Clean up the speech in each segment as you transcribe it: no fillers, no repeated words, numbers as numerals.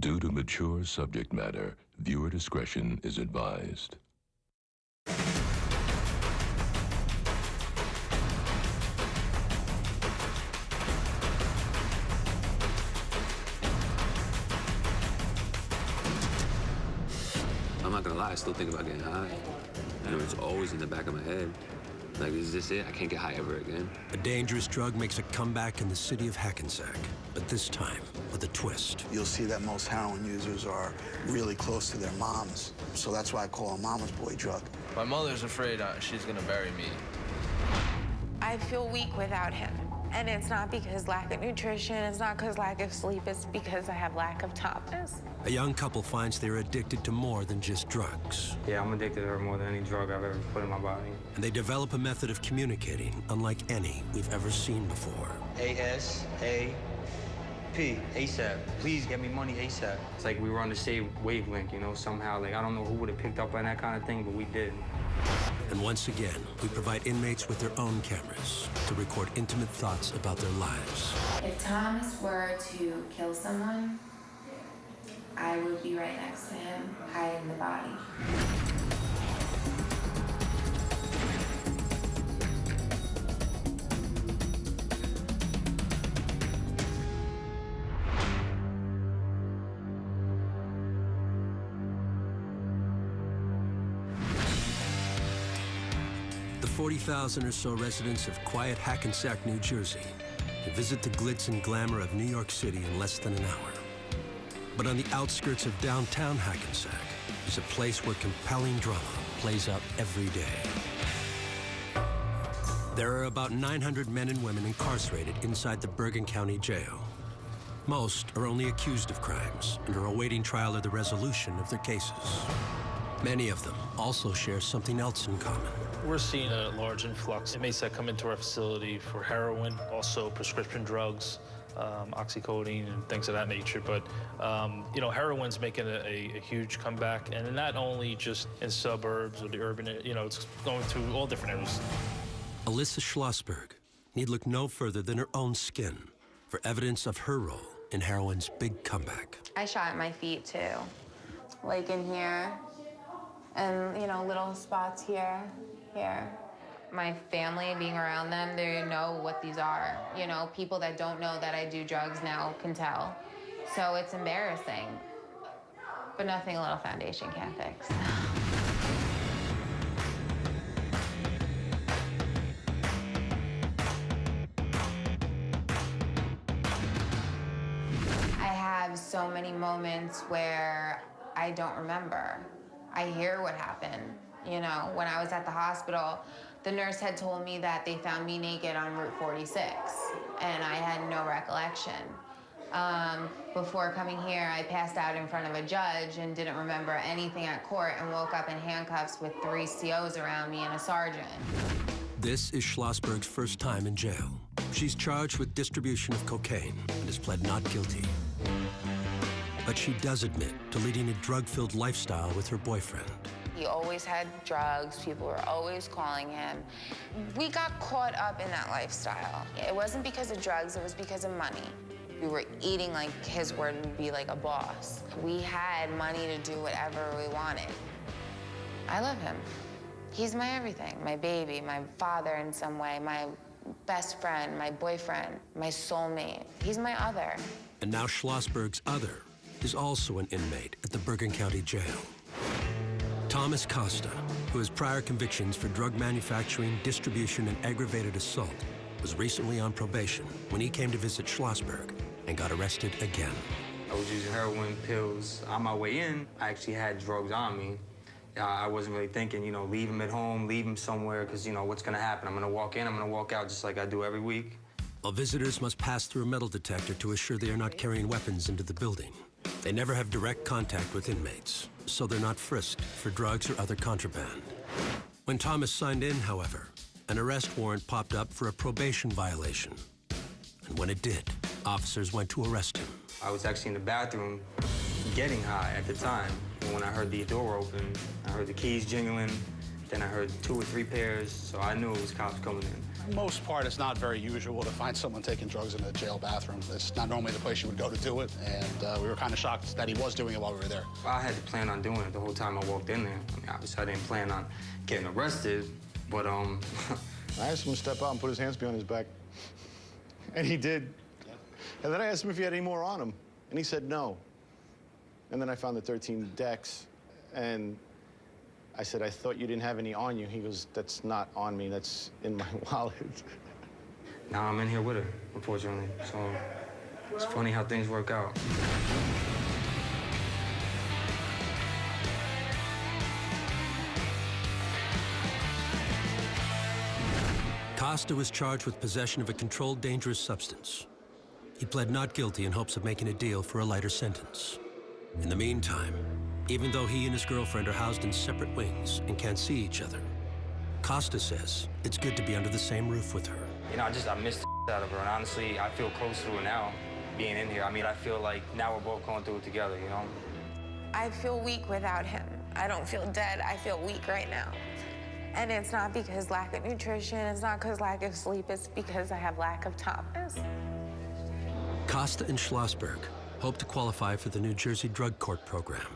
Due to mature subject matter, viewer discretion is advised. I'm not gonna lie, I still think about getting high. You know, it's always in the back of my head. Like, is this it? I can't get high ever again. A dangerous drug makes a comeback in the city of Hackensack, but this time with a twist. You'll see that most heroin users are really close to their moms, so that's why I call it mama's boy drug. My mother's afraid she's gonna bury me. I feel weak without him. And it's not because lack of nutrition, it's not because lack of sleep, it's because I have lack of Thomas. A young couple finds they're addicted to more than just drugs. Yeah, I'm addicted to her more than any drug I've ever put in my body. And they develop a method of communicating unlike any we've ever seen before. ASAP, ASAP. Please get me money ASAP. It's like we were on the same wavelength, you know, somehow. Like, I don't know who would have picked up on that kind of thing, but we did. And once again, we provide inmates with their own cameras to record intimate thoughts about their lives. If Thomas were to kill someone, I would be right next to him, hiding the body. The 40,000 or so residents of quiet Hackensack, New Jersey, can visit the glitz and glamour of New York City in less than an hour. But on the outskirts of downtown Hackensack is a place where compelling drama plays out every day. There are about 900 men and women incarcerated inside the Bergen County Jail. Most are only accused of crimes and are awaiting trial or the resolution of their cases. Many of them also share something else in common. We're seeing a large influx of inmates that come into our facility for heroin, also prescription drugs, oxycodone and things of that nature. But, you know, heroin's making a huge comeback, and not only just in suburbs or the urban, you know, it's going through all different areas. Alyssa Schlossberg need look no further than her own skin for evidence of her role in heroin's big comeback. I shot at my feet too, like in here, and, you know, little spots here. My family, being around them, they know what these are. You know, people that don't know that I do drugs now can tell. So it's embarrassing, but nothing a little foundation can't fix. I have so many moments where I don't remember. I hear what happened. You know, when I was at the hospital, the nurse had told me that they found me naked on Route 46, and I had no recollection. Before coming here, I passed out in front of a judge and didn't remember anything at court and woke up in handcuffs with 3 COs around me and a sergeant. This is Schlossberg's first time in jail. She's charged with distribution of cocaine and has pled not guilty. But she does admit to leading a drug-filled lifestyle with her boyfriend. He always had drugs. People were always calling him. We got caught up in that lifestyle. It wasn't because of drugs, it was because of money. We were eating like his word and be like a boss. We had money to do whatever we wanted. I love him. He's my everything, my baby, my father in some way, my best friend, my boyfriend, my soulmate. He's my other. And now Schlossberg's other is also an inmate at the Bergen County Jail. Thomas Costa, who has prior convictions for drug manufacturing, distribution, and aggravated assault, was recently on probation when he came to visit Schlossberg and got arrested again. I was using heroin, pills. On my way in, I actually had drugs on me. I wasn't really thinking, you know, leave him at home, leave him somewhere, because, you know, what's going to happen? I'm going to walk in, I'm going to walk out just like I do every week. While visitors must pass through a metal detector to assure they are not carrying weapons into the building, they never have direct contact with inmates, so they're not frisked for drugs or other contraband. When Thomas signed in, however, an arrest warrant popped up for a probation violation. And when it did, officers went to arrest him. I was actually in the bathroom getting high at the time. And when I heard the door open, I heard the keys jingling, then I heard 2 or 3 pairs, so I knew it was cops coming in. most part, it's not very usual to find someone taking drugs in a jail bathroom. It's not normally the place you would go to do it, and we were kind of shocked that he was doing it while we were there. I had to plan on doing it the whole time I walked in there. I mean, obviously, I didn't plan on getting arrested, but, I asked him to step out and put his hands behind his back, and he did. And then I asked him if he had any more on him, and he said no. And then I found the 13 decks, and I said, I thought you didn't have any on you. He goes, that's not on me, that's in my wallet. Now I'm in here with her, unfortunately. So it's funny how things work out. Costa was charged with possession of a controlled dangerous substance. He pled not guilty in hopes of making a deal for a lighter sentence. In the meantime, even though he and his girlfriend are housed in separate wings and can't see each other, Costa says it's good to be under the same roof with her. You know, I missed the out of her, and honestly, I feel close to her now, being in here. I mean, I feel like now we're both going through it together, you know? I feel weak without him. I don't feel dead, I feel weak right now. And it's not because lack of nutrition, it's not because lack of sleep, it's because I have lack of toughness. Costa and Schlossberg hope to qualify for the New Jersey Drug Court program.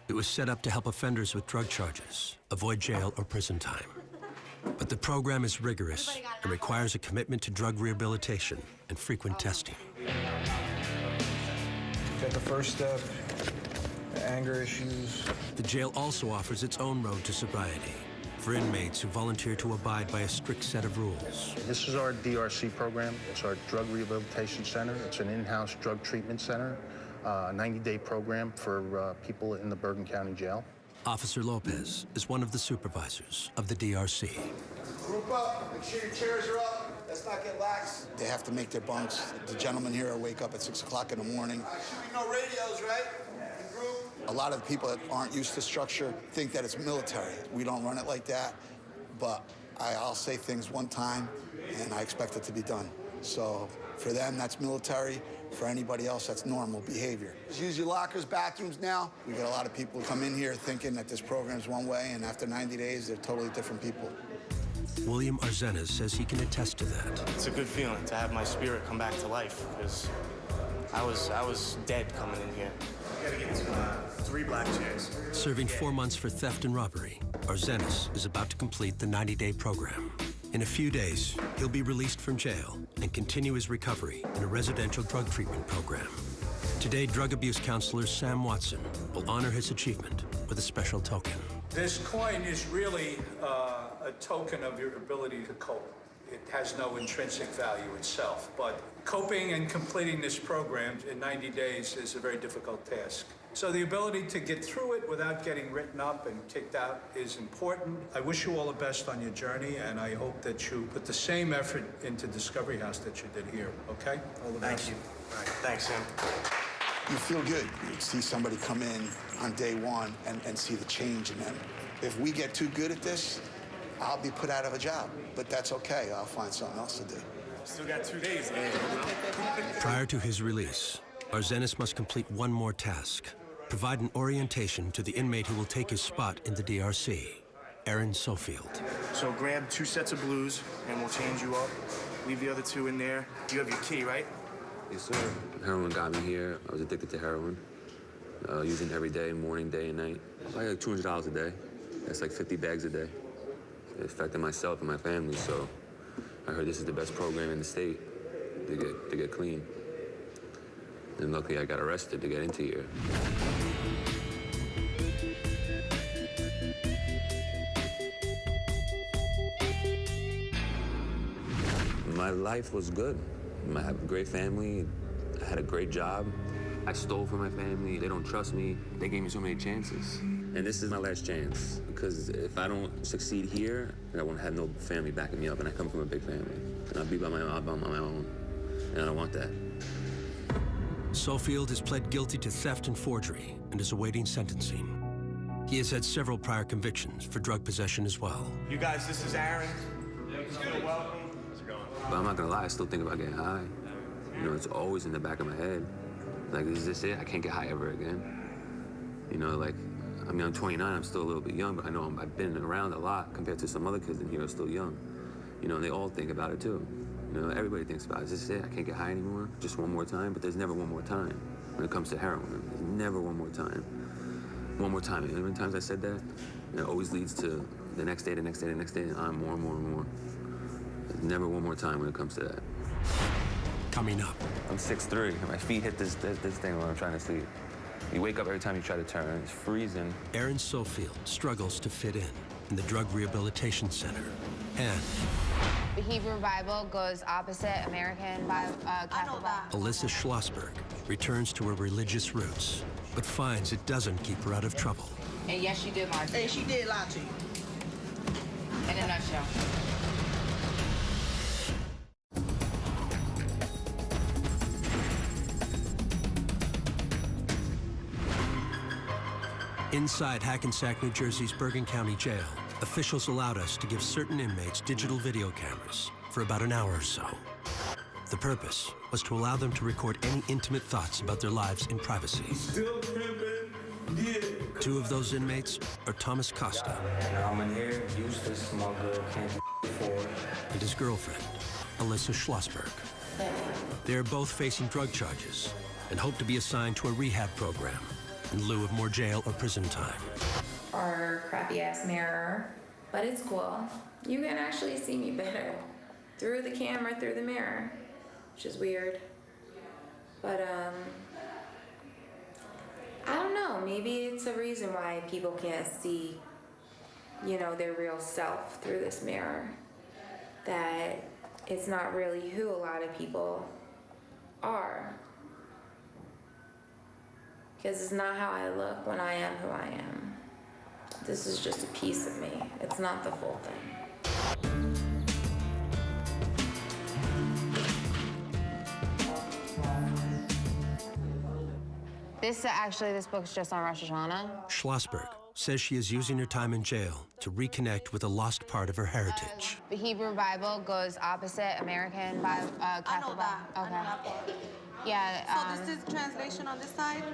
It was set up to help offenders with drug charges avoid jail or prison time. But the program is rigorous and requires a commitment to drug rehabilitation and frequent testing. Got the first step, anger issues. The jail also offers its own road to sobriety for inmates who volunteer to abide by a strict set of rules. This is our DRC program. It's our Drug Rehabilitation Center. It's an in-house drug treatment center, a 90-day program for people in the Bergen County Jail. Officer Lopez is one of the supervisors of the DRC. Group up, make sure your chairs are up. Let's not get lax. They have to make their bunks. The gentlemen here wake up at 6 o'clock in the morning. No radios, right? A lot of the people that aren't used to structure think that it's military. We don't run it like that, but I'll say things one time, and I expect it to be done. So for them, that's military. For anybody else, that's normal behavior. Just use your lockers, bathrooms now. We get a lot of people who come in here thinking that this program's one way, and after 90 days, they're totally different people. William Arzenas says he can attest to that. It's a good feeling to have my spirit come back to life, because I was dead coming in here. We gotta get 3 black chairs. Serving 4 months for theft and robbery, Arzenas is about to complete the 90-day program. In a few days, he'll be released from jail and continue his recovery in a residential drug treatment program. Today, drug abuse counselor Sam Watson will honor his achievement with a special token. This coin is really a token of your ability to cope. It has no intrinsic value itself, but coping and completing this program in 90 days is a very difficult task. So the ability to get through it without getting written up and kicked out is important. I wish you all the best on your journey, and I hope that you put the same effort into Discovery House that you did here, okay? All the best. Thank you. All right. Thanks, Sam. You feel good. You see somebody come in on day one and see the change in them. If we get too good at this, I'll be put out of a job, but that's okay. I'll find something else to do. Still got 2 days. Prior to his release, Arzenas must complete one more task: provide an orientation to the inmate who will take his spot in the DRC, Aaron Sofield. So grab 2 sets of blues, and we'll change you up. Leave the other 2 in there. You have your key, right? Yes, sir. Heroin got me here. I was addicted to heroin. Using it every day, morning, day, and night. I got like $200 a day. That's like 50 bags a day. It affected myself and my family, so I heard this is the best program in the state to get clean. And luckily, I got arrested to get into here. My life was good. I have a great family. I had a great job. I stole from my family. They don't trust me. They gave me so many chances. And this is my last chance, because if I don't succeed here, then I won't have no family backing me up, and I come from a big family. And I'll be by my own, and I don't want that. Sofield has pled guilty to theft and forgery and is awaiting sentencing. He has had several prior convictions for drug possession as well. You guys, this is Aaron. Feel welcome. How's it going? But I'm not gonna lie, I still think about getting high. You know, it's always in the back of my head. Like, is this it? I can't get high ever again. You know, like, I mean, I'm 29, I'm still a little bit young, but I know I've been around a lot compared to some other kids in here who are still young. You know, and they all think about it too. You know, everybody thinks about it. Is this it? I can't get high anymore? Just one more time? But there's never one more time when it comes to heroin. There's never one more time. One more time. And how many times I said that? It always leads to the next day, the next day, the next day, and on more and more and more. There's never one more time when it comes to that. Coming up. I'm 6'3", and my feet hit this thing when I'm trying to sleep. You wake up every time you try to turn. It's freezing. Aaron Sofield struggles to fit in the Drug Rehabilitation Center. And The Hebrew Bible goes opposite American Catholic Bible. Alyssa Schlossberg returns to her religious roots, but finds it doesn't keep her out of trouble. And yes, she did lie to you. And she did lie to you. In a nutshell. Inside Hackensack, New Jersey's Bergen County Jail, officials allowed us to give certain inmates digital video cameras for about an hour or so. The purpose was to allow them to record any intimate thoughts about their lives in privacy. Two of those inmates are Thomas Costa I'm in here, useless, small girl, can't afford. and his girlfriend, Alyssa Schlossberg. They are both facing drug charges and hope to be assigned to a rehab program in lieu of more jail or prison time. Our crappy-ass mirror, but it's cool. You can actually see me better through the camera, through the mirror, which is weird. But, I don't know, maybe it's a reason why people can't see, you know, their real self through this mirror. That it's not really who a lot of people are. Because it's not how I look when I am who I am. This is just a piece of me. It's not the full thing. This book's just on Rosh Hashanah. Schlossberg says she is using her time in jail to reconnect with a lost part of her heritage. The Hebrew Bible goes opposite American Catholic Bible. Okay. Yeah. So this is translation on this side?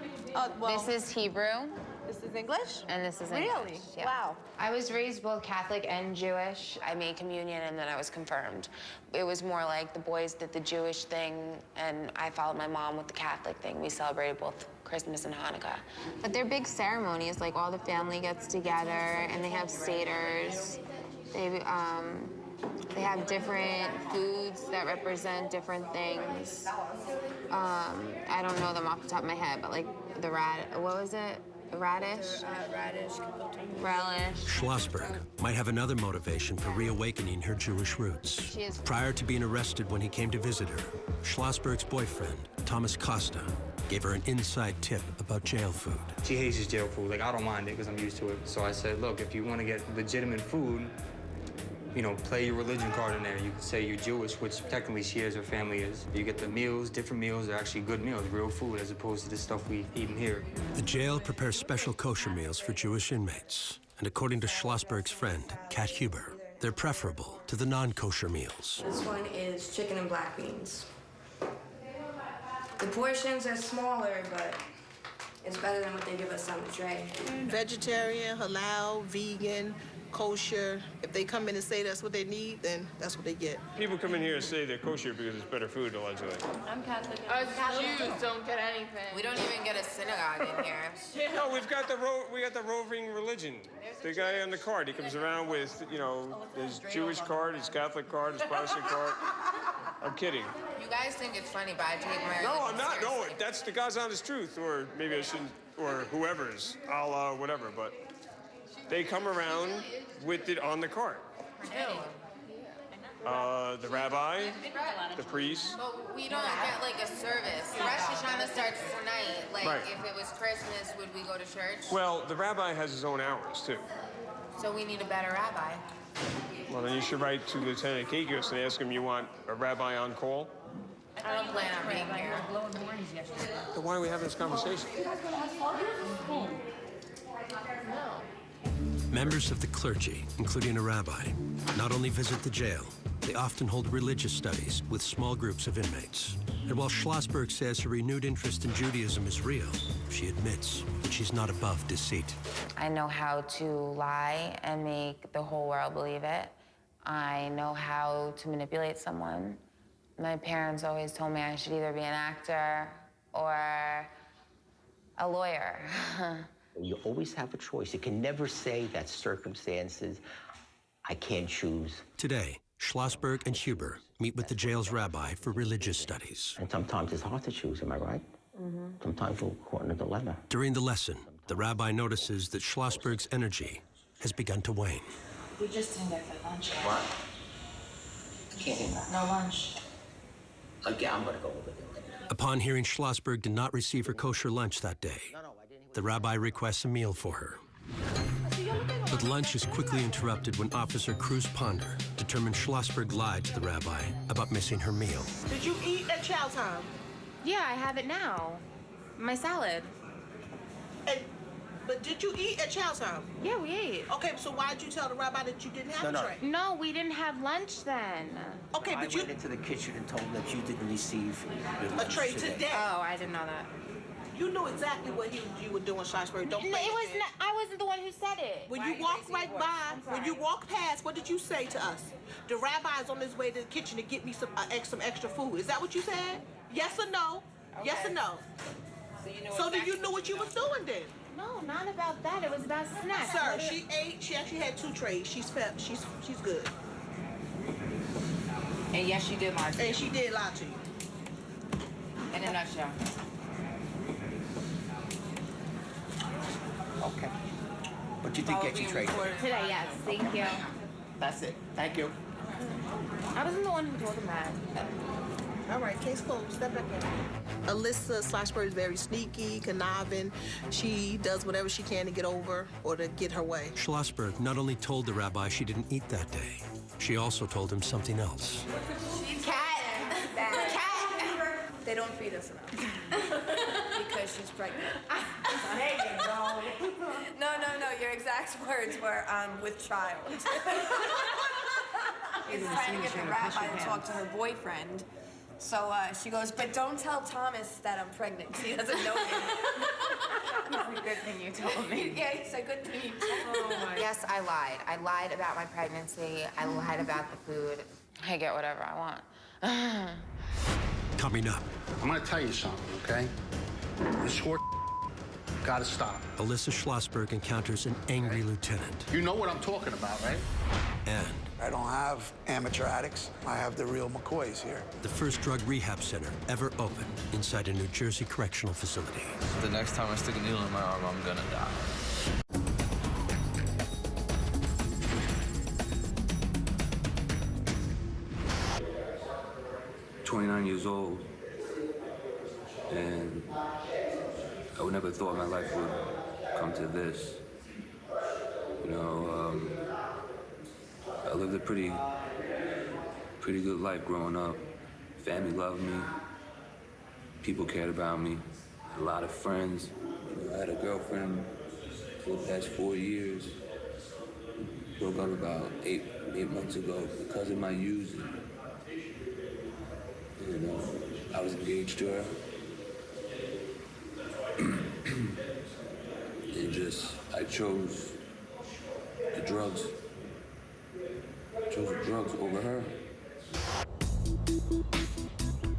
This is Hebrew. This is English? And this is English. Really? Yeah. Wow. I was raised both Catholic and Jewish. I made communion and then I was confirmed. It was more like the boys did the Jewish thing and I followed my mom with the Catholic thing. We celebrated both Christmas and Hanukkah. But they're big ceremonies, like all the family gets together and they have seders. They have different foods that represent different things. I don't know them off the top of my head, but like the what was it? Radish? Relish. Schlossberg might have another motivation for reawakening her Jewish roots. Prior to being arrested when he came to visit her, Schlossberg's boyfriend, Thomas Costa, gave her an inside tip about jail food. She hates his jail food. Like, I don't mind it because I'm used to it. So I said, look, if you want to get legitimate food, you know, play your religion card in there. You can say you're Jewish, which technically she is, her family is. You get the meals, different meals, they're actually good meals, real food, as opposed to the stuff we eat in here. The jail prepares special kosher meals for Jewish inmates. And according to Schlossberg's friend, Kat Huber, they're preferable to the non-kosher meals. This one is chicken and black beans. The portions are smaller, but it's better than what they give us on the tray. Vegetarian, halal, vegan, kosher. If they come in and say that's what they need, then that's what they get. People come in here and say they're kosher because it's better food, allegedly. I'm Catholic. Us Jews don't get anything. We don't even get a synagogue in here. No, we've got the roving religion. The guy on the card, he comes around with, you know, his Jewish card, his Catholic card, his Protestant card. I'm kidding. You guys think it's funny, but I take my No, I'm not. No, that's the God's honest truth, or maybe I shouldn't, or whoever's, Allah, whatever. But they come around with it on the card. The rabbi, the priest. But we don't get like a service. Rosh Hashanah starts tonight. Like Right. if it was Christmas, would we go to church? Well, the rabbi has his own hours too. So we need a better rabbi. Well, then you should write to Lieutenant Kagos and ask him you want a rabbi on call. I don't plan on being here. Then why are we having this conversation? Members of the clergy, including a rabbi, not only visit the jail, they often hold religious studies with small groups of inmates. And while Schlossberg says her renewed interest in Judaism is real, she admits that she's not above deceit. I know how to lie and make the whole world believe it. I know how to manipulate someone. My parents always told me I should either be an actor or a lawyer. You always have a choice. You can never say that circumstances, I can't choose. Today, Schlossberg and Huber meet with the jail's rabbi for religious studies. And sometimes it's hard to choose, am I right? Mm-hmm. Sometimes we're caught in a dilemma. During the lesson, the rabbi notices that Schlossberg's energy has begun to wane. We just didn't get the lunch yet. What? Can't do that. No lunch. Okay, I'm gonna go with it. Upon hearing Schlossberg did not receive her kosher lunch that day, the rabbi requests a meal for her. But lunch is quickly interrupted when Officer Cruz Ponder determined Schlossberg lied to the rabbi about missing her meal. Did you eat at chow time? Yeah, I have it now. My salad. But did you eat at chow time? Yeah, we ate. Okay, so why did you tell the rabbi that you didn't have a tray? No, we didn't have lunch then. Okay, I but you went into the kitchen and told them that you didn't receive a tray today. Oh, I didn't know that. You knew exactly what you were doing, Schlossberg. Don't play It was with not, I wasn't the one who said it. When you walked right by, when you walked past, what did you say to us? The rabbi is on his way to the kitchen to get me some extra food. Is that what you said? Yes or no? Okay. Yes or no? So then you knew what you was doing then? No, not about that. It was about snacks. Sir, she ate. She actually had 2 trays. She's good. And yes, she did lie to you. And she did lie to you. In a nutshell. Okay. But you did get your tray. Today, yes. Thank you. That's it. Thank you. I wasn't the one who told him that. All right, case closed. Step back in. Alyssa Schlossberg is very sneaky, conniving. She does whatever she can to get over or to get her way. Schlossberg not only told the rabbi she didn't eat that day, she also told him something else. Cat. They don't feed us enough. Because she's pregnant. There you go. No. Your exact words were, with child. She's trying to get the rabbi to talk to her boyfriend. So she goes, but don't tell Thomas that I'm pregnant, because he doesn't know me. It's a good thing you told me. Yeah, it's a good thing you told me. Yes, I lied. I lied about my pregnancy. I lied about the food. I get whatever I want. Coming up. I'm gonna tell you something, okay? This whore gotta stop. Alyssa Schlossberg encounters an angry lieutenant. You know what I'm talking about, right? And I don't have amateur addicts. I have the real McCoys here. the first drug rehab center ever opened inside a New Jersey correctional facility. The next time I stick a needle in my arm, I'm gonna die. 29 years old, and I would never thought my life would come to this. You know, I lived a pretty good life growing up. Family loved me. People cared about me. A lot of friends. You know, I had a girlfriend for the past 4 years. Broke up about eight months ago because of my using. You know, I was engaged to her. I chose the drugs. I chose the drugs over her.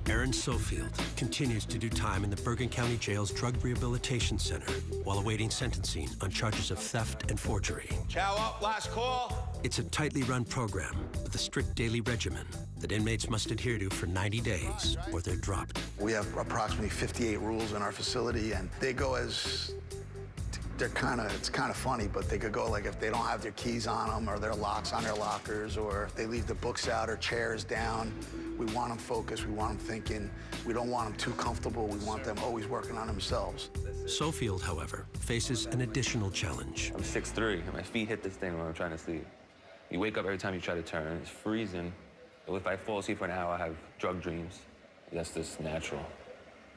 Aaron Sofield continues to do time in the Bergen County Jail's Drug Rehabilitation Center while awaiting sentencing on charges of theft and forgery. Chow up, last call. It's a tightly run program with a strict daily regimen that inmates must adhere to for 90 days or they're dropped. We have approximately 58 rules in our facility, and they go as, it's kind of funny, but they could go like if they don't have their keys on them or their locks on their lockers, or if they leave the books out or chairs down. We want them focused, we want them thinking. We don't want them too comfortable. We want them always working on themselves. Sofield, however, faces an additional challenge. I'm 6'3", and my feet hit this thing when I'm trying to sleep. You wake up every time you try to turn, it's freezing. If I fall asleep for an hour, I have drug dreams. That's just natural.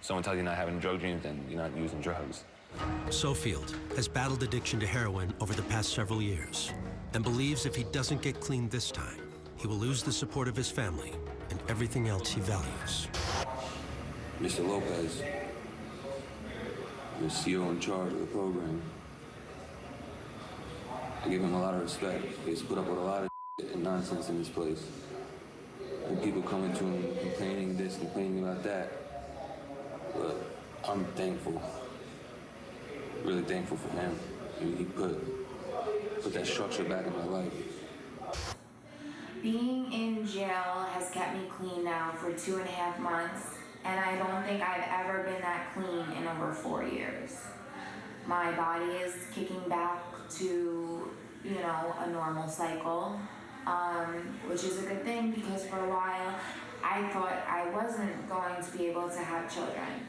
Someone tells you you're not having drug dreams, then you're not using drugs. Sofield has battled addiction to heroin over the past several years and believes if he doesn't get clean this time, he will lose the support of his family and everything else he values. Mr. Lopez, the CEO in charge of the program, I give him a lot of respect. He's put up with a lot of nonsense in this place. And people coming to him complaining this, complaining about that. But I'm thankful, really thankful for him. He put that structure back in my life. Being in jail has kept me clean now for 2.5 months, and I don't think I've ever been that clean in over 4 years. My body is kicking back to, you know, a normal cycle, which is a good thing because for a while I thought I wasn't going to be able to have children.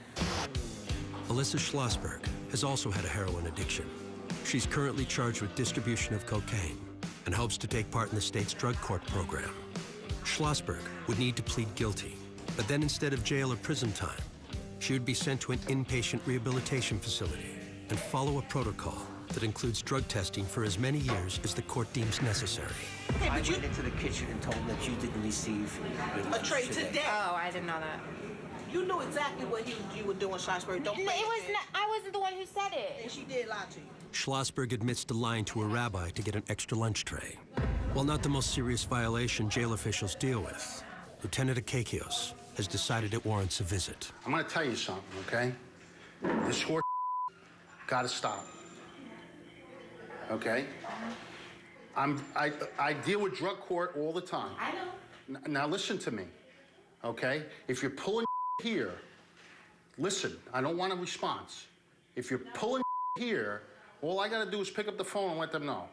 Alyssa Schlossberg has also had a heroin addiction. She's currently charged with distribution of cocaine and hopes to take part in the state's drug court program. Schlossberg would need to plead guilty, but then instead of jail or prison time, she would be sent to an inpatient rehabilitation facility and follow a protocol that includes drug testing for as many years as the court deems necessary. Hey, I went into the kitchen and told them that you didn't receive a tray today. Oh, I didn't know that. You knew exactly what you were doing, Schlossberg. Don't play I wasn't the one who said it. And she did lie to you. Schlossberg admits to lying to a rabbi to get an extra lunch tray. While not the most serious violation jail officials deal with, Lieutenant Akakios has decided it warrants a visit. I'm gonna tell you something, okay? This horse gotta stop. Okay? I deal with drug court all the time. I know. Now listen to me, okay? If you're pulling here, listen, I don't want a response. If you're pulling here, all I gotta do is pick up the phone and let them know.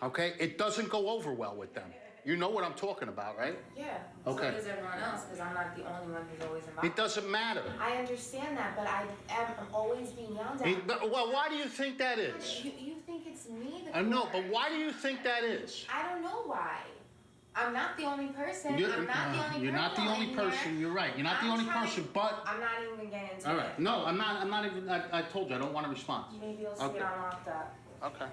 Okay? It doesn't go over well with them. You know what I'm talking about, right? Yeah. Okay. So does everyone else, because I'm not the only one who's always involved. It doesn't matter. I understand that, but I'm always being yelled at. Well, why do you think that is? You think it's me? I know, but why do you think that is? I don't know why. I'm not the only person. You're not the only person. You're right. You're not the only person, but... I'm not even getting into All right. No, I'm not even... I told you, I don't want a response. Maybe you'll see it on locked up. Okay.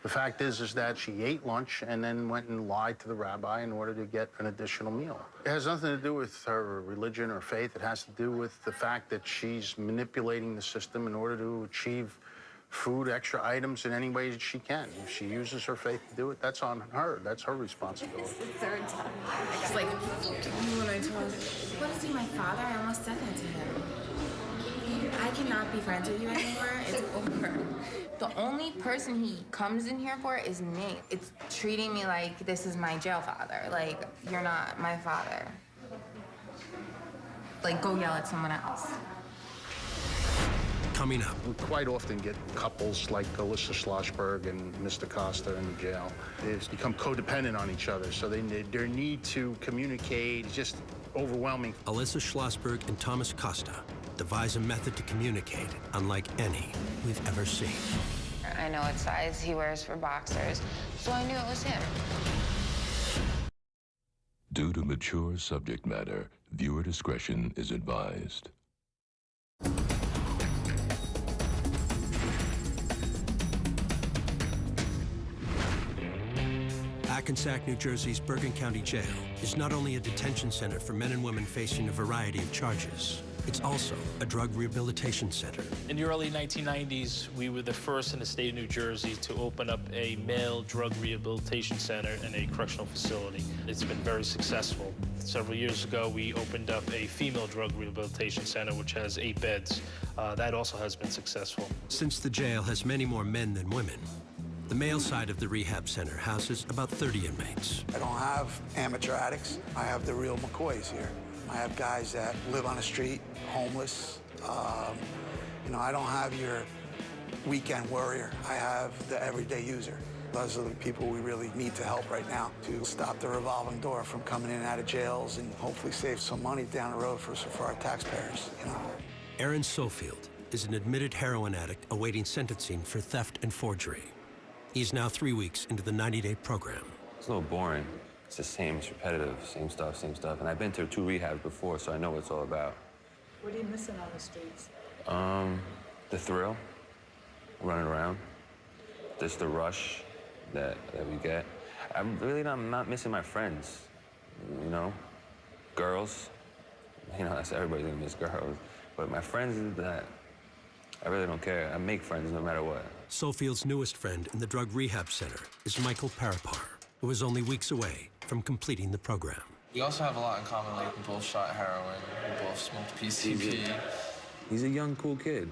The fact is that she ate lunch and then went and lied to the rabbi in order to get an additional meal. It has nothing to do with her religion or faith. It has to do with the fact that she's manipulating the system in order to achieve food, extra items in any way that she can. If she uses her faith to do it, that's on her. That's her responsibility. It's the third time. It's like, when I told him, what is he, my father? I almost said that to him. I cannot be friends with you anymore. It's over. The only person he comes in here for is me. It's treating me like this is my jail father. Like, you're not my father. Like, go yell at someone else. Coming up. We quite often get couples like Alyssa Schlossberg and Mr. Costa in the jail. They've become codependent on each other, so their need to communicate is just overwhelming. Alyssa Schlossberg and Thomas Costa devise a method to communicate unlike any we've ever seen. I know what size he wears for boxers, so I knew it was him. Due to mature subject matter, viewer discretion is advised. Hackensack, New Jersey's Bergen County Jail is not only a detention center for men and women facing a variety of charges, it's also a drug rehabilitation center. In the early 1990s, we were the first in the state of New Jersey to open up a male drug rehabilitation center in a correctional facility. It's been very successful. Several years ago, we opened up a female drug rehabilitation center, which has 8 beds. That also has been successful. Since the jail has many more men than women, the male side of the rehab center houses about 30 inmates. I don't have amateur addicts. I have the real McCoys here. I have guys that live on the street, homeless. You know, I don't have your weekend warrior. I have the everyday user. Those are the people we really need to help right now to stop the revolving door from coming in and out of jails and hopefully save some money down the road for our taxpayers, you know. Aaron Sofield is an admitted heroin addict awaiting sentencing for theft and forgery. He's now 3 weeks into the 90-day program. It's a little boring. It's the same, it's repetitive, same stuff. And I've been to 2 rehabs before, so I know what it's all about. What are you missing on the streets? The thrill, running around. Just the rush that we get. I'm not missing my friends, you know? Girls, you know, that's everybody's gonna miss girls. But my friends, that I really don't care. I make friends no matter what. Sofield's newest friend in the drug rehab center is Michael Parapar. who was only weeks away from completing the program. We also have a lot in common, like we both shot heroin, we both smoked PCP. He's a young, cool kid.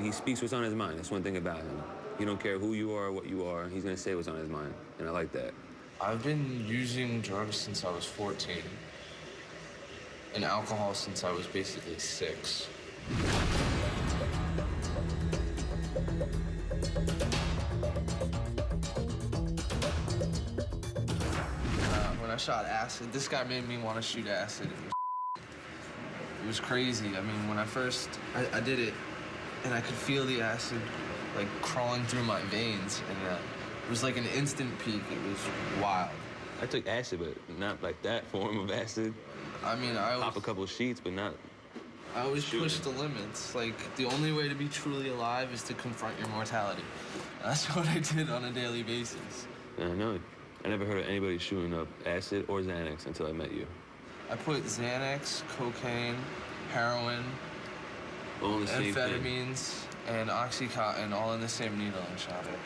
He speaks what's on his mind. That's one thing about him. He don't care who you are or what you are. He's gonna say what's on his mind, and I like that. I've been using drugs since I was 14, and alcohol since I was basically 6. When I shot acid, this guy made me want to shoot acid. It was crazy. I mean, when I first, I did it, and I could feel the acid, like, crawling through my veins, and it was like an instant peak. It was wild. I took acid, but not like that form of acid. I mean, I pop a couple of sheets, but not. I always push the limits. Like, the only way to be truly alive is to confront your mortality. That's what I did on a daily basis. Yeah, I know. I never heard of anybody shooting up acid or Xanax until I met you. I put Xanax, cocaine, heroin, amphetamines, and Oxycontin all in the same needle and shot it.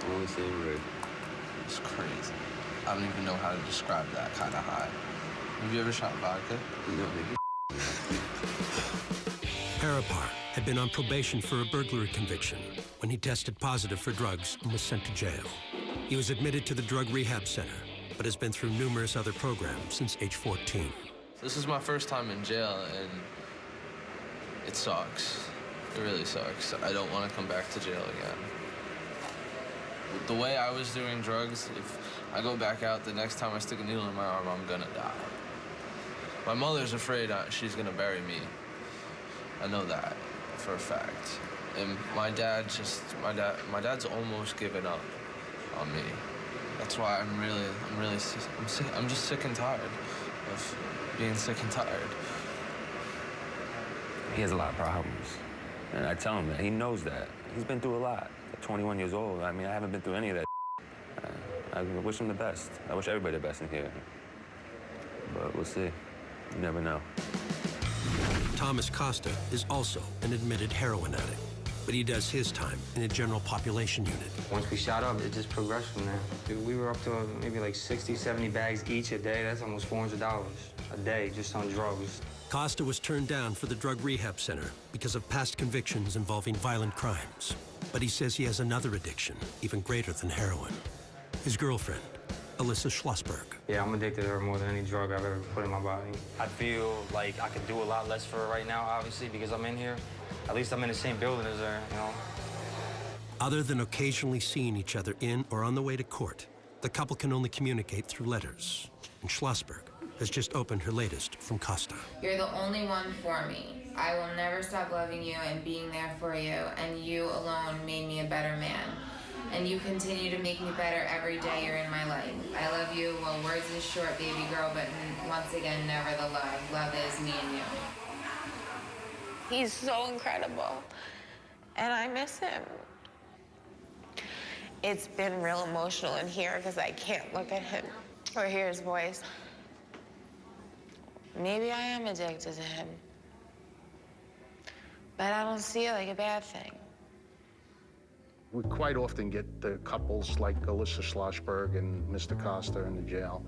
All in the same rig. It's crazy. I don't even know how to describe that kind of high. Have you ever shot vodka? No. Harapar had been on probation for a burglary conviction when he tested positive for drugs and was sent to jail. He was admitted to the drug rehab center, but has been through numerous other programs since age 14. This is my first time in jail, and it sucks. It really sucks. I don't want to come back to jail again. The way I was doing drugs, if I go back out, the next time I stick a needle in my arm, I'm gonna die. My mother's afraid she's gonna bury me. I know that for a fact. And my dad's almost given up on me. That's why I'm just sick and tired of being sick and tired. He has a lot of problems. And I tell him that. He knows that. He's been through a lot. At 21 years old, I mean, I haven't been through any of that. I wish him the best. I wish everybody the best in here. But we'll see. You never know. Thomas Costa is also an admitted heroin addict, but he does his time in a general population unit. Once we shot up, it just progressed from there. Dude, we were up to maybe like 60, 70 bags each a day. That's almost $400 a day just on drugs. Costa was turned down for the drug rehab center because of past convictions involving violent crimes. But he says he has another addiction, even greater than heroin. His girlfriend, Alyssa Schlossberg. Yeah, I'm addicted to her more than any drug I've ever put in my body. I feel like I could do a lot less for her right now, obviously, because I'm in here. At least I'm in the same building as her, you know? Other than occasionally seeing each other in or on the way to court, the couple can only communicate through letters. And Schlossberg has just opened her latest from Costa. You're the only one for me. I will never stop loving you and being there for you, and you alone made me a better man. And you continue to make me better every day you're in my life. I love you. Well, words is short, baby girl, but once again, never the love. Love is me and you. He's so incredible, and I miss him. It's been real emotional in here because I can't look at him or hear his voice. Maybe I am addicted to him, but I don't see it like a bad thing. We quite often get the couples like Alyssa Schlossberg and Mr. Costa in the jail.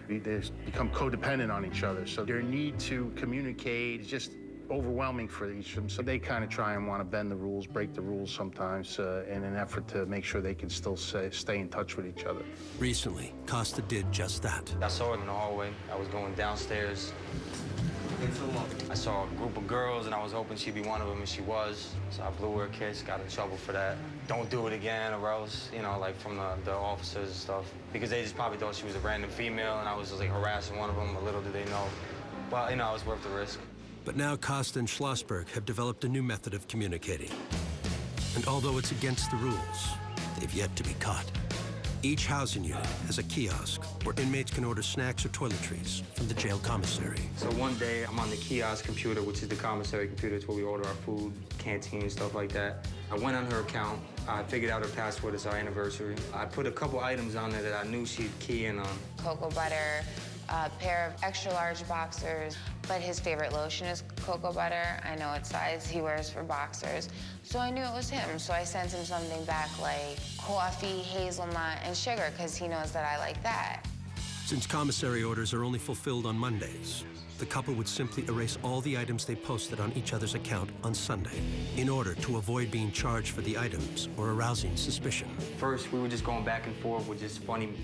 They become codependent on each other, so their need to communicate is just overwhelming for each of them. So they kind of try and want to bend the rules, break the rules sometimes in an effort to make sure they can still stay in touch with each other. Recently, Costa did just that. I saw him in the hallway. I was going downstairs. I saw a group of girls, and I was hoping she'd be one of them, and she was. So I blew her a kiss, got in trouble for that. Don't do it again, or else, you know, like from the officers and stuff. Because they just probably thought she was a random female, and I was just like harassing one of them, but little did they know. But, you know, it was worth the risk. But now Costa and Schlossberg have developed a new method of communicating. And although it's against the rules, they've yet to be caught. Each housing unit has a kiosk where inmates can order snacks or toiletries from the jail commissary. So one day, I'm on the kiosk computer, which is the commissary computer. It's where we order our food, canteen, stuff like that. I went on her account. I figured out her password. It's our anniversary. I put a couple items on there that I knew she'd key in on. Cocoa butter, a pair of extra large boxers, but his favorite lotion is cocoa butter. I know what size he wears for boxers. So I knew it was him, so I sent him something back like coffee, hazelnut, and sugar, because he knows that I like that. Since commissary orders are only fulfilled on Mondays, the couple would simply erase all the items they posted on each other's account on Sunday in order to avoid being charged for the items or arousing suspicion. First, we were just going back and forth with just funny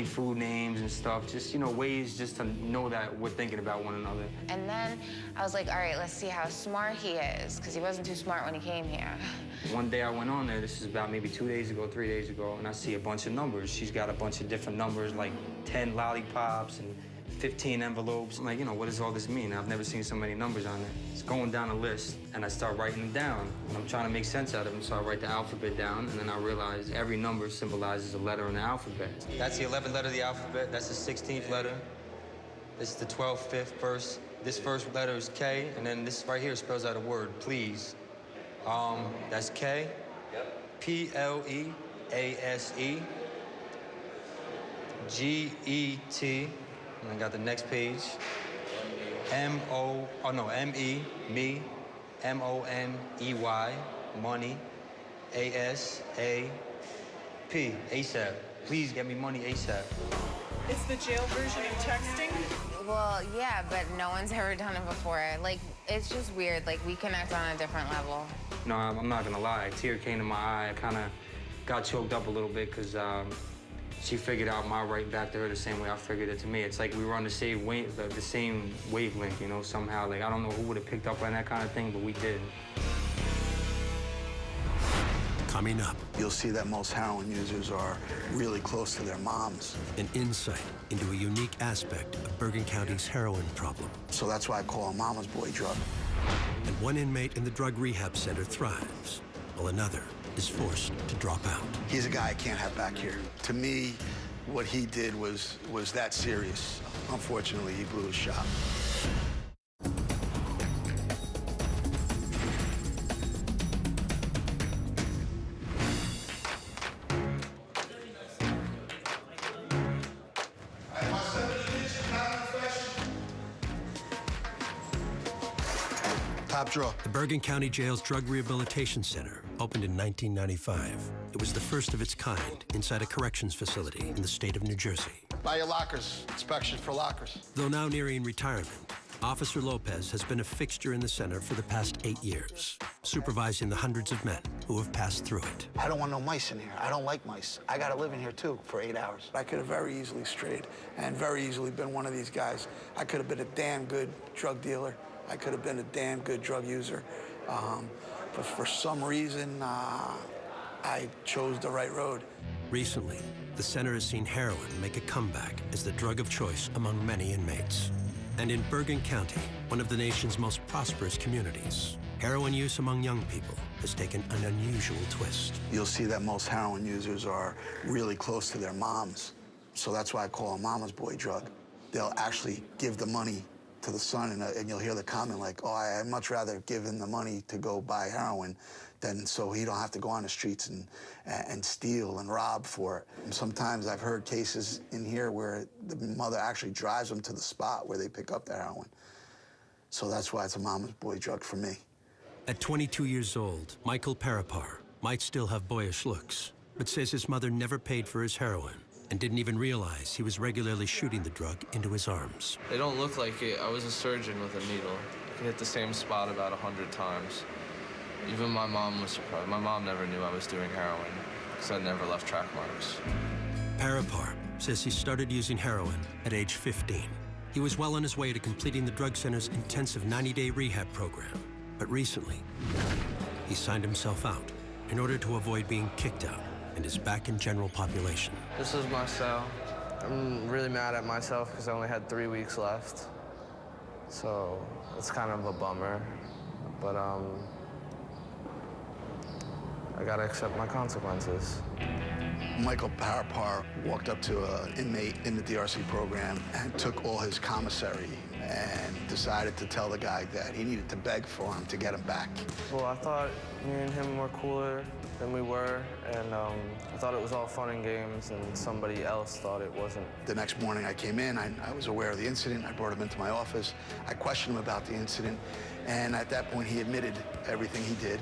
food names and stuff, just, you know, ways just to know that we're thinking about one another. And then I was like, all right, let's see how smart he is, because he wasn't too smart when he came here. One day I went on there, this is about maybe 2 days ago, 3 days ago, and I see a bunch of numbers. She's got a bunch of different numbers, like 10 lollipops and 15 envelopes. I'm like, you know, what does all this mean? I've never seen so many numbers on there. It's going down a list, and I start writing them down. And I'm trying to make sense out of them, so I write the alphabet down, and then I realize every number symbolizes a letter in the alphabet. That's the 11th letter of the alphabet. That's the 16th letter. This is the 12th, 5th, first. This first letter is K, and then this right here spells out a word, please. That's K. P-L-E-A-S-E. G-E-T. And I got the next page. M-E, me. M-O-N-E-Y, money. A-S-A-P, ASAP. Please get me money ASAP. It's the jail version of texting? Well, yeah, but no one's ever done it before. Like, it's just weird. Like, we connect on a different level. No, I'm not gonna lie. A tear came to my eye. I kind of got choked up a little bit because she figured out my writing back to her the same way I figured it to me. It's like we were on the same wavelength, you know, somehow. Like, I don't know who would have picked up on that kind of thing, but we did. Coming up, you'll see that most heroin users are really close to their moms. An insight into a unique aspect of Bergen County's heroin problem. So that's why I call him Mama's Boy drug. And one inmate in the drug rehab center thrives, while another is forced to drop out. He's a guy I can't have back here. To me, what he did was that serious. Unfortunately, he blew his shot. Top drawer. The Bergen County Jail's Drug Rehabilitation Center opened in 1995. It was the first of its kind inside a corrections facility in the state of New Jersey. Buy your lockers. Inspection for lockers. Though now nearing retirement, Officer Lopez has been a fixture in the center for the past 8 years, supervising the hundreds of men who have passed through it. I don't want no mice in here. I don't like mice. I gotta live in here too for 8 hours. I could have very easily strayed and very easily been one of these guys. I could have been a damn good drug dealer. I could have been a damn good drug user. But for some reason, I chose the right road. Recently, the center has seen heroin make a comeback as the drug of choice among many inmates. And in Bergen County, one of the nation's most prosperous communities, heroin use among young people has taken an unusual twist. You'll see that most heroin users are really close to their moms. So that's why I call him Mama's Boy drug. They'll actually give the money to the son, and you'll hear the comment like, oh, I'd much rather give him the money to go buy heroin than so he don't have to go on the streets and steal and rob for it. And sometimes I've heard cases in here where the mother actually drives them to the spot where they pick up the heroin. So that's why it's a Mama's Boy drug for me. At 22 years old, Michael Parapar might still have boyish looks, but says his mother never paid for his heroin and didn't even realize he was regularly shooting the drug into his arms. They don't look like it. I was a surgeon with a needle. I could hit the same spot about 100 times. Even my mom was surprised. My mom never knew I was doing heroin because I never left track marks. Parapar says he started using heroin at age 15. He was well on his way to completing the drug center's intensive 90-day rehab program. But recently, he signed himself out in order to avoid being kicked out and is back in general population. This is my cell. I'm really mad at myself because I only had 3 weeks left. So it's kind of a bummer. But I gotta accept my consequences. Michael Parapar walked up to an inmate in the DRC program and took all his commissary and decided to tell the guy that he needed to beg for him to get him back. Well, I thought me and him were cooler than we were, and I thought it was all fun and games, and somebody else thought it wasn't. The next morning I came in, I was aware of the incident. I brought him into my office. I questioned him about the incident, and at that point he admitted everything he did.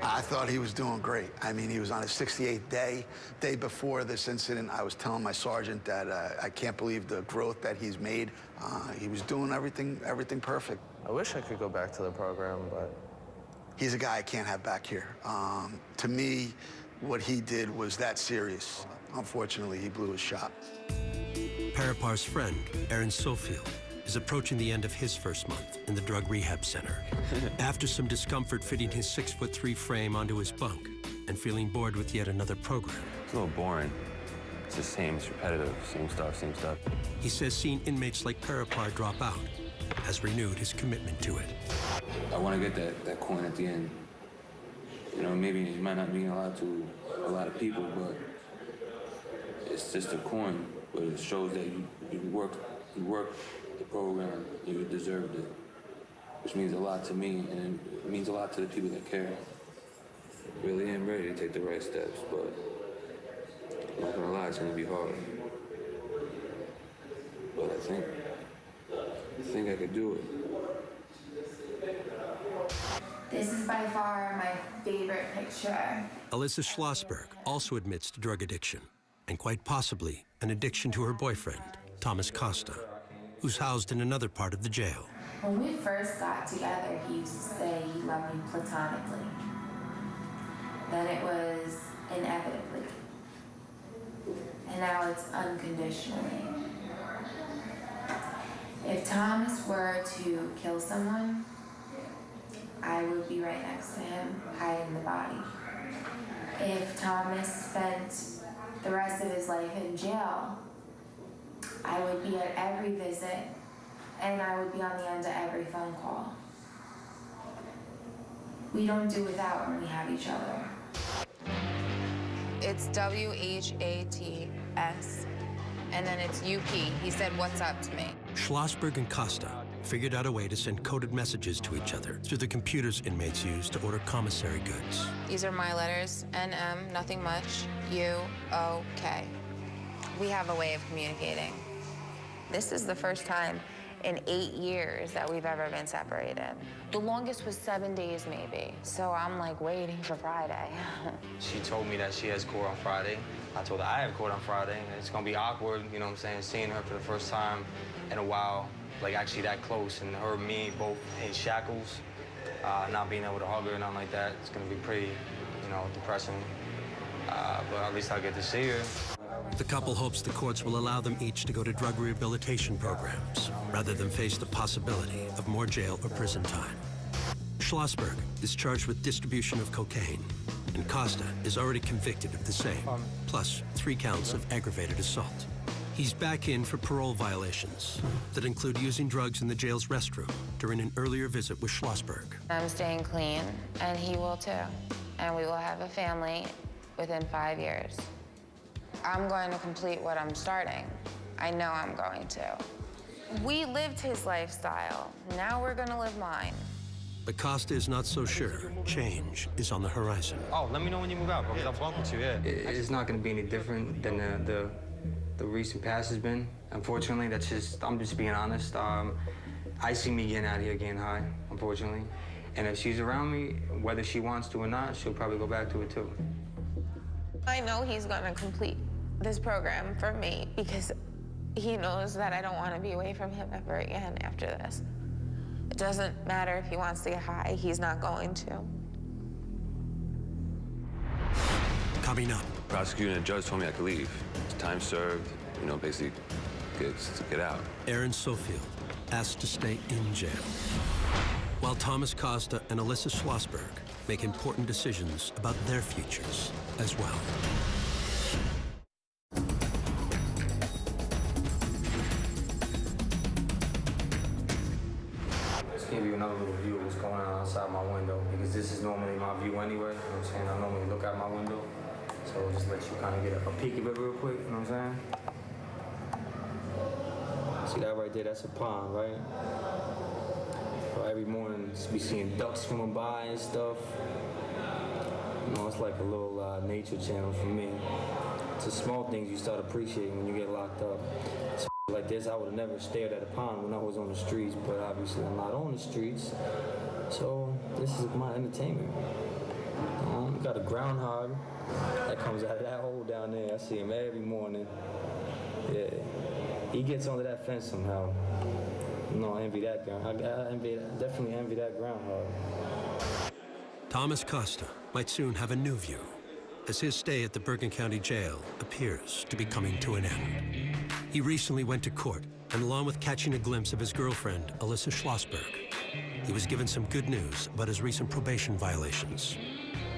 I thought he was doing great. I mean, he was on his 68th day. Day before this incident, I was telling my sergeant that I can't believe the growth that he's made. He was doing everything perfect. I wish I could go back to the program, but... He's a guy I can't have back here. To me, what he did was that serious. Unfortunately, he blew his shot. Parapar's friend, Aaron Sofield, is approaching the end of his first month in the drug rehab center. After some discomfort fitting his 6'3" frame onto his bunk and feeling bored with yet another program. It's a little boring. It's the same, it's repetitive, same stuff. He says seeing inmates like Parapar drop out has renewed his commitment to it. I want to get that coin at the end. You know, maybe it might not mean a lot to a lot of people, but it's just a coin. But it shows that you worked the program, you deserved it, which means a lot to me, and it means a lot to the people that care. Really am ready to take the right steps, but I'm not gonna lie, it's gonna be hard. But I think I could do it. This is by far my favorite picture. Alyssa Schlossberg also admits to drug addiction, and quite possibly an addiction to her boyfriend, Thomas Costa, who's housed in another part of the jail. When we first got together, he used to say he loved me platonically. Then it was inevitably. And now it's unconditionally. If Thomas were to kill someone, I would be right next to him, hiding the body. If Thomas spent the rest of his life in jail, I would be at every visit, and I would be on the end of every phone call. We don't do without when we have each other. It's WHATS, and then it's UP. He said, "What's up?" to me. Schlossberg and Costa figured out a way to send coded messages to each other through the computers inmates use to order commissary goods. These are my letters, NM, nothing much, UK. We have a way of communicating. This is the first time in 8 years that we've ever been separated. The longest was 7 days, maybe. So I'm like waiting for Friday. She told me that she has court on Friday. I told her I have court on Friday, and it's gonna be awkward, you know what I'm saying, seeing her for the first time in a while, like actually that close, and her and me both in shackles, not being able to hug her or nothing like that. It's gonna be pretty, you know, depressing. But at least I'll get to see her. The couple hopes the courts will allow them each to go to drug rehabilitation programs rather than face the possibility of more jail or prison time. Schlossberg is charged with distribution of cocaine, and Costa is already convicted of the same, plus 3 counts of aggravated assault. He's back in for parole violations that include using drugs in the jail's restroom during an earlier visit with Schlossberg. I'm staying clean, and he will too. And we will have a family within 5 years. I'm going to complete what I'm starting. I know I'm going to. We lived his lifestyle. Now we're gonna live mine. But Costa is not so sure change is on the horizon. Oh, let me know when you move out, bro, because I'll walk with you, yeah. It's not gonna be any different than the recent past has been. Unfortunately, I'm just being honest. I see me getting out of here getting high, unfortunately. And if she's around me, whether she wants to or not, she'll probably go back to it too. I know he's gonna complete this program for me because he knows that I don't want to be away from him ever again after this. It doesn't matter if he wants to get high, he's not going to. Coming up. Prosecutor and judge told me I could leave. Time served, you know, basically get out. Aaron Sofield asked to stay in jail, while Thomas Costa and Alyssa Schlossberg make important decisions about their futures as well. Give you another little view of what's going on outside my window, because this is normally my view anyway, you know what I'm saying? I normally look out my window, so I'll just let you kind of get a peek of it real quick, you know what I'm saying? See that right there, that's a pond, right? So every morning, just be seeing ducks swimming by and stuff. You know, it's like a little nature channel for me. It's the small things you start appreciating when you get locked up. So, like this, I would have never stared at a pond when I was on the streets, but obviously I'm not on the streets. So this is my entertainment. Got a groundhog that comes out of that hole down there. I see him every morning. Yeah, he gets onto that fence somehow. No, I envy that guy. Definitely envy that groundhog. Thomas Costa might soon have a new view, as his stay at the Bergen County Jail appears to be coming to an end. He recently went to court, and along with catching a glimpse of his girlfriend, Alyssa Schlossberg, he was given some good news about his recent probation violations.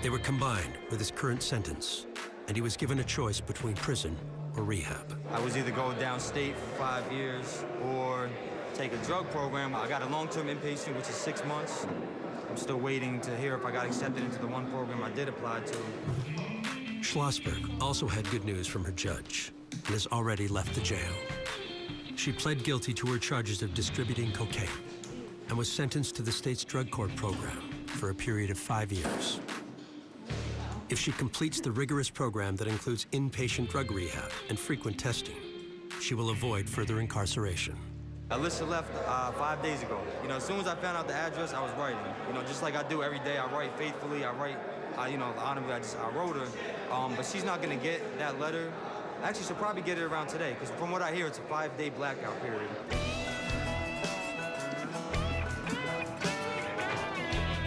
They were combined with his current sentence, and he was given a choice between prison or rehab. I was either go downstate for 5 years or take a drug program. I got a long-term inpatient, which is 6 months. I'm still waiting to hear if I got accepted into the one program I did apply to. Schlossberg also had good news from her judge and has already left the jail. She pled guilty to her charges of distributing cocaine and was sentenced to the state's drug court program for a period of 5 years. If she completes the rigorous program that includes inpatient drug rehab and frequent testing, she will avoid further incarceration. Alyssa left 5 days ago. You know, as soon as I found out the address, I was writing. You know, just like I do every day, I write faithfully, I write, you know, honorably, I wrote her. But she's not gonna get that letter. Actually, she'll probably get it around today, because from what I hear, it's a 5-day blackout period.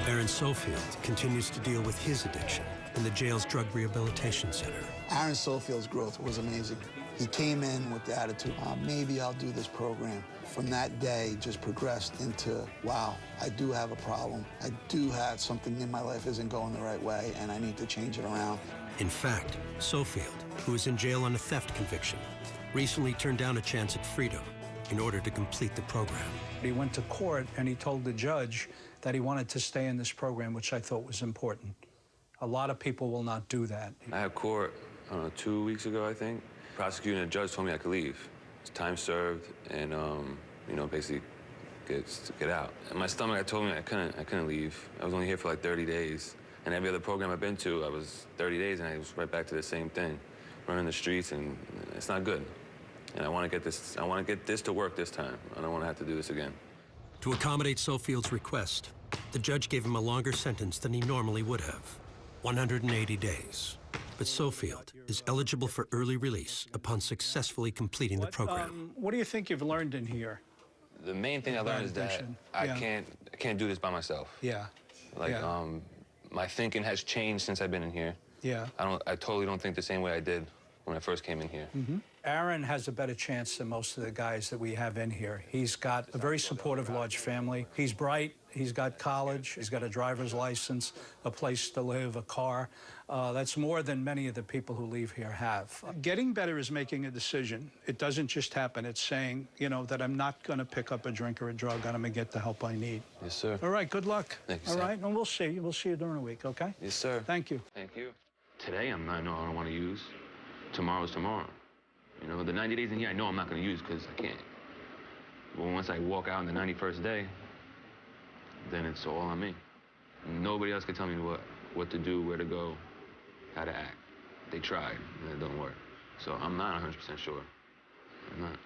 Aaron Sofield continues to deal with his addiction in the jail's drug rehabilitation center. Aaron Sofield's growth was amazing. He came in with the attitude, maybe I'll do this program. From that day, just progressed into, wow, I do have a problem. I do have something in my life isn't going the right way, and I need to change it around. In fact, Sofield, who is in jail on a theft conviction, recently turned down a chance at freedom in order to complete the program. He went to court and he told the judge that he wanted to stay in this program, which I thought was important. A lot of people will not do that. I had court, I don't know, 2 weeks ago, I think. Prosecutor and the judge told me I could leave. It's time served, and you know, basically get out. And my stomach, I told me I couldn't leave. I was only here for like 30 days, and every other program I've been to, I was 30 days, and I was right back to the same thing, running the streets, and it's not good. And I want to get this to work this time. I don't want to have to do this again. To accommodate Sofield's request, the judge gave him a longer sentence than he normally would have, 180 days. But Sofield is eligible for early release upon successfully completing the program. What do you think you've learned in here? The main thing I learned is that I can't do this by myself. Yeah. Like, my thinking has changed since I've been in here. Yeah. I totally don't think the same way I did when I first came in here. Mm-hmm. Aaron has a better chance than most of the guys that we have in here. He's got a very supportive, large family. He's bright. He's got college. He's got a driver's license, a place to live, a car. That's more than many of the people who leave here have. Getting better is making a decision. It doesn't just happen. It's saying, you know, that I'm not going to pick up a drink or a drug, and I'm going to get the help I need. Yes, sir. All right, good luck. Thank you, All sir. right, and we'll see. We'll see you during the week, okay? Yes, sir. Thank you. Thank you. Today, I don't want to use. Tomorrow's tomorrow. You know, the 90 days in here, I know I'm not going to use because I can't. But once I walk out on the 91st day, then it's all on me. Nobody else can tell me what to do, where to go, how to act. They tried, and it don't work. So I'm not 100% sure. I'm not.